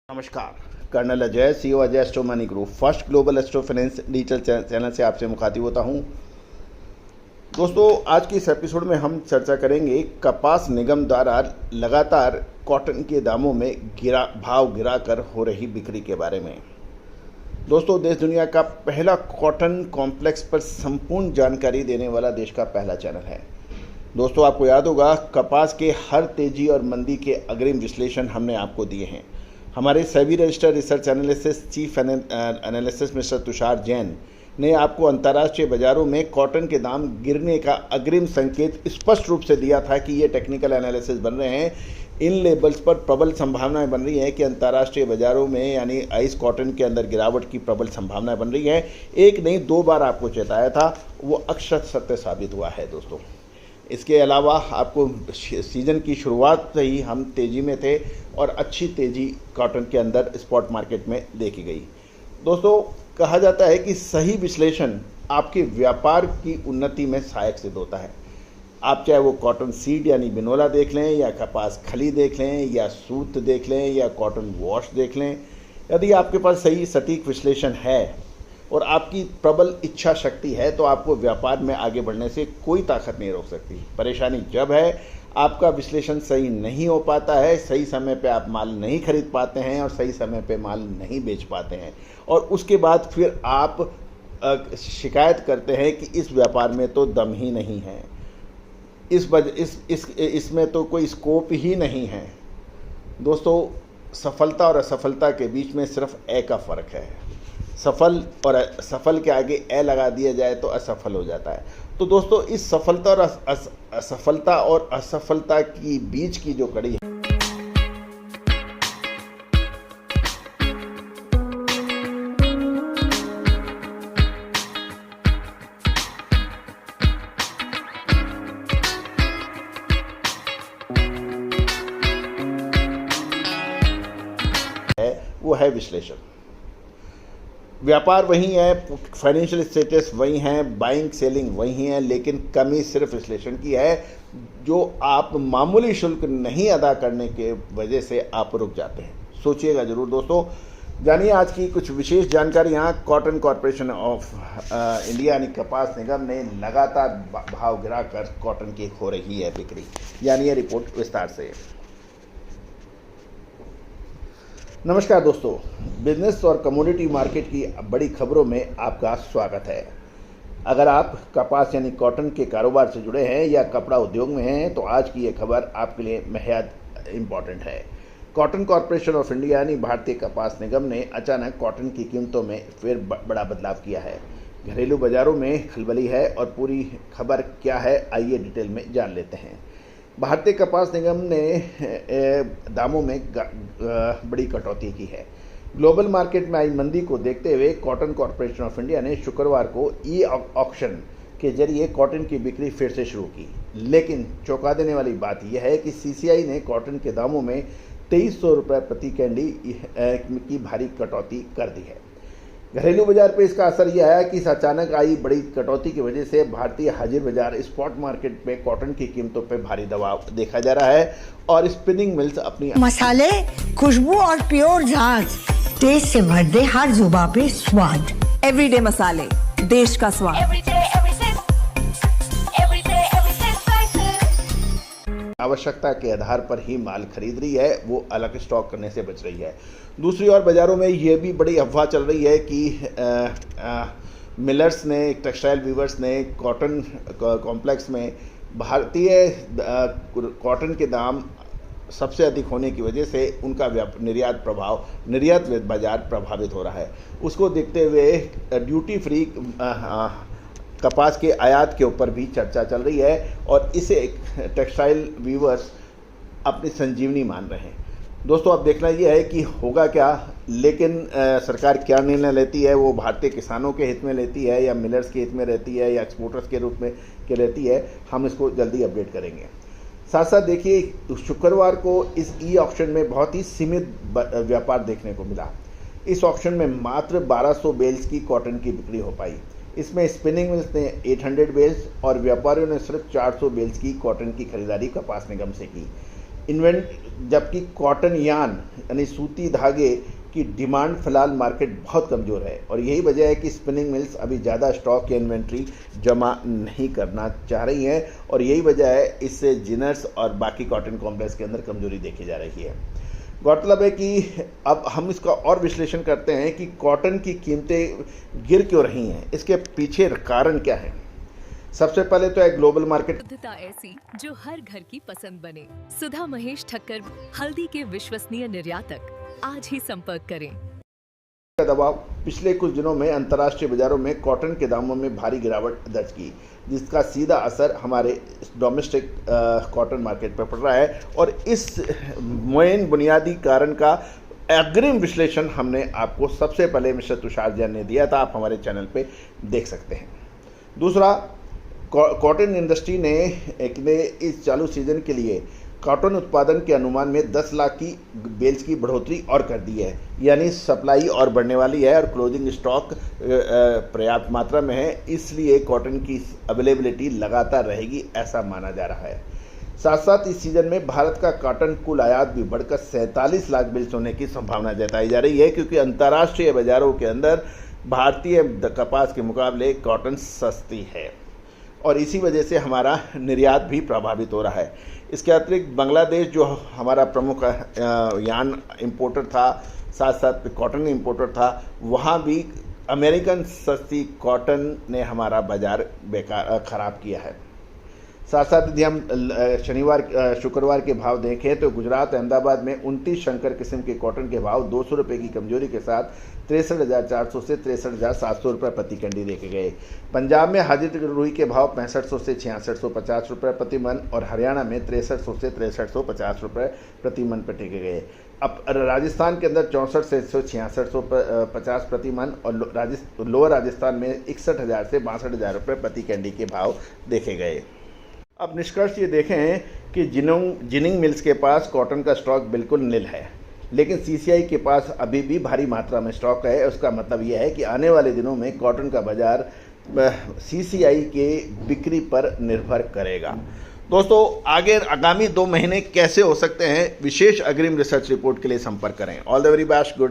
नमस्कार, colonel Ajay, CEO Ajay astro money group first global astro finance digital channel से आपसे मुखातिब होता हूं। दोस्तों, आज की इस एपिसोड में हम चर्चा करेंगे कपास निगम द्वारा लगातार कॉटन के दामों में भाव गिराकर हो रही बिक्री के बारे में। दोस्तों, देश दुनिया का पहला कॉटन कॉम्प्लेक्स पर संपूर्ण जानकारी देने वाला देश का पहला चैनल है। दोस्तों, आपको याद होगा, कपास के हर तेजी और मंदी के अग्रिम विश्लेषण हमने आपको दिए हैं। हमारे SEBI registered research analysis chief analysis mister Tushar Jain ने आपको अंतर्राष्ट्रीय बाजारों में कॉटन के दाम गिरने का अग्रिम संकेत स्पष्ट रूप से दिया था कि ये टेक्निकल एनालिसिस बन रहे हैं। इन लेबल्स पर प्रबल संभावनाएं बन रही हैं कि अंतर्राष्ट्रीय बाजारों में यानी आइस कॉटन के अंदर गिरावट की प्रबल संभावनाएं बन रही हैं। एक नहीं, दो बार आपको चेताया था, वो अक्षर सत्य साबित हुआ है। दोस्तों, इसके अलावा आपको सीज़न की शुरुआत से ही हम तेज़ी में थे और अच्छी तेज़ी कॉटन के अंदर स्पॉट मार्केट में देखी गई। दोस्तों, कहा जाता है कि सही विश्लेषण आपके व्यापार की उन्नति में सहायक सिद्ध होता है। आप चाहे वो कॉटन सीड यानी बिनोला देख लें, या कपास खली देख लें, या सूत देख लें, या कॉटन वॉश देख लें, यदि आपके पास सही सटीक विश्लेषण है और आपकी प्रबल इच्छा शक्ति है तो आपको व्यापार में आगे बढ़ने से कोई ताकत नहीं रोक सकती। परेशानी जब है, आपका विश्लेषण सही नहीं हो पाता है, सही समय पे आप माल नहीं खरीद पाते हैं और सही समय पे माल नहीं बेच पाते हैं, और उसके बाद फिर आप शिकायत करते हैं कि इस व्यापार में तो दम ही नहीं है, इसमें तो कोई स्कोप ही नहीं है। दोस्तों, सफलता और असफलता के बीच में सिर्फ ए का फ़र्क है। सफल और असफल के आगे ए लगा दिया जाए तो असफल हो जाता है। तो दोस्तों, इस सफलता और असफलता और असफलता की बीच की जो कड़ी है वो है विश्लेषण। व्यापार वही है, फाइनेंशियल स्टेटस वही है, बाइंग सेलिंग वही है, लेकिन कमी सिर्फ विश्लेषण की है, जो आप मामूली शुल्क नहीं अदा करने के वजह से आप रुक जाते हैं। सोचिएगा जरूर दोस्तों। जानिए आज की कुछ विशेष जानकारी। यहाँ कॉटन कॉरपोरेशन ऑफ इंडिया यानी कपास निगम ने लगातार भाव गिराकर कॉटन की हो रही है बिक्री, यानी ये रिपोर्ट विस्तार से। नमस्कार दोस्तों, बिजनेस और कमोडिटी मार्केट की बड़ी खबरों में आपका स्वागत है। अगर आप कपास यानी कॉटन के कारोबार से जुड़े हैं या कपड़ा उद्योग में हैं तो आज की ये खबर आपके लिए बेहद इम्पॉर्टेंट है। कॉटन कॉरपोरेशन ऑफ इंडिया यानी भारतीय कपास निगम ने अचानक कॉटन की कीमतों में फिर बड़ा बदलाव किया है। घरेलू बाजारों में खलबली है और पूरी खबर क्या है, आइए डिटेल में जान लेते हैं। भारतीय कपास निगम ने दामों में बड़ी कटौती की है। ग्लोबल मार्केट में आई मंदी को देखते हुए कॉटन कॉरपोरेशन ऑफ इंडिया ने शुक्रवार को ई ऑक्शन के जरिए कॉटन की बिक्री फिर से शुरू की। लेकिन चौंका देने वाली बात यह है कि सीसीआई ने कॉटन के दामों में 2300 रुपये प्रति कैंडी की भारी कटौती कर दी है। घरेलू बाजार पर इसका असर यह आया कि इस अचानक आई बड़ी कटौती की वजह से भारतीय हाजिर बाजार स्पॉट मार्केट में कॉटन की कीमतों पर भारी दबाव देखा जा रहा है और स्पिनिंग मिल्स अपनी मसाले, खुशबू और प्योर झाग टेस्ट से भर दे हर जुबा पे स्वाद। एवरीडे मसाले, देश का स्वाद। आवश्यकता के आधार पर ही माल खरीद रही है, वो अलग स्टॉक करने से बच रही है। दूसरी ओर बाज़ारों में ये भी बड़ी अफवाह चल रही है कि मिलर्स ने, टेक्सटाइल वीवर्स ने कॉटन कॉम्प्लेक्स में भारतीय कॉटन के दाम सबसे अधिक होने की वजह से उनका निर्यात बाजार प्रभावित हो रहा है। उसको देखते हुए ड्यूटी फ्री कपास के आयात के ऊपर भी चर्चा चल रही है और इसे टेक्सटाइल वीवर्स अपनी संजीवनी मान रहे हैं। दोस्तों, अब देखना यह है कि होगा क्या, लेकिन सरकार क्या निर्णय लेती है, वो भारतीय किसानों के हित में लेती है या मिलर्स के हित में रहती है या एक्सपोर्टर्स के रूप में के लेती है, हम इसको जल्दी अपडेट करेंगे। साथ साथ देखिए, शुक्रवार को इस ई ऑक्शन में बहुत ही सीमित व्यापार देखने को मिला। इस ऑक्शन में मात्र 1200 बेल्स की कॉटन की बिक्री हो पाई। इसमें स्पिनिंग मिल्स ने 800 बेल्स और व्यापारियों ने सिर्फ 400 बेल्स की कॉटन की खरीदारी कपास निगम से की। जबकि कॉटन यान यानी सूती धागे की डिमांड फिलहाल मार्केट बहुत कमज़ोर है और यही वजह है कि स्पिनिंग मिल्स अभी ज़्यादा स्टॉक या इन्वेंट्री जमा नहीं करना चाह रही हैं और यही वजह है इससे जिनर्स और बाकी कॉटन कॉम्प्लेक्स के अंदर कमजोरी देखी जा रही है। गौरतलब है कि अब हम इसका और विश्लेषण करते हैं कि कॉटन की कीमतें गिर क्यों रही हैं, इसके पीछे कारण क्या है। सबसे पहले तो है ग्लोबल मार्केट। शुद्धता ऐसी जो हर घर की पसंद बने। सुधा महेश ठक्कर, हल्दी के विश्वसनीय निर्यातक। आज ही संपर्क करें। का दबाव पिछले कुछ दिनों में अंतर्राष्ट्रीय बाजारों में कॉटन के दामों में भारी गिरावट दर्ज की, जिसका सीधा असर हमारे डोमेस्टिक कॉटन मार्केट पर पड़ रहा है और इस मेन बुनियादी कारण का अग्रिम विश्लेषण हमने आपको सबसे पहले मिस्टर तुषार जैन ने दिया था, आप हमारे चैनल पे देख सकते हैं। दूसरा, कॉटन इंडस्ट्री ने इस चालू सीजन के लिए कॉटन उत्पादन के अनुमान में 10 लाख की बेल्स की बढ़ोतरी और कर दी है, यानी सप्लाई और बढ़ने वाली है और क्लोजिंग स्टॉक पर्याप्त मात्रा में है, इसलिए कॉटन की अवेलेबिलिटी लगातार रहेगी ऐसा माना जा रहा है। साथ साथ इस सीजन में भारत का कॉटन कुल आयात भी बढ़कर 47 लाख बेल्स होने की संभावना जताई जा रही है, क्योंकि अंतर्राष्ट्रीय बाजारों के अंदर भारतीय कपास के मुकाबले कॉटन सस्ती है और इसी वजह से हमारा निर्यात भी प्रभावित हो रहा है। इसके अतिरिक्त बांग्लादेश जो हमारा प्रमुख यान इंपोर्टर था, साथ साथ कॉटन इंपोर्टर था, वहाँ भी अमेरिकन सस्ती कॉटन ने हमारा बाजार खराब किया है। साथ साथ यदि हम शुक्रवार के भाव देखें तो गुजरात अहमदाबाद में 29 शंकर किस्म के कॉटन के भाव 200 रुपये की कमजोरी के साथ 63,400 से 63,700 रुपये प्रति कैंडी देखे गए। पंजाब में हाजिर रुई के भाव 6500 से 6650 रुपये प्रति मन और हरियाणा में 6300 से 6350 रुपये प्रति मन पर टेके गए। अब राजस्थान के अंदर 64 से 6650 प्रति मन और लोअर राजस्थान में 61,000 से 62,000 रुपये प्रति कैंडी के भाव देखे गए। अब निष्कर्ष ये देखें कि जिनिंग मिल्स के पास कॉटन का स्टॉक बिल्कुल नील है, लेकिन सीसीआई के पास अभी भी भारी मात्रा में स्टॉक है। उसका मतलब यह है कि आने वाले दिनों में कॉटन का बाजार सीसीआई के बिक्री पर निर्भर करेगा। दोस्तों, आगे आगामी 2 महीने कैसे हो सकते हैं, विशेष अग्रिम रिसर्च रिपोर्ट के लिए संपर्क करें। All the very best, good.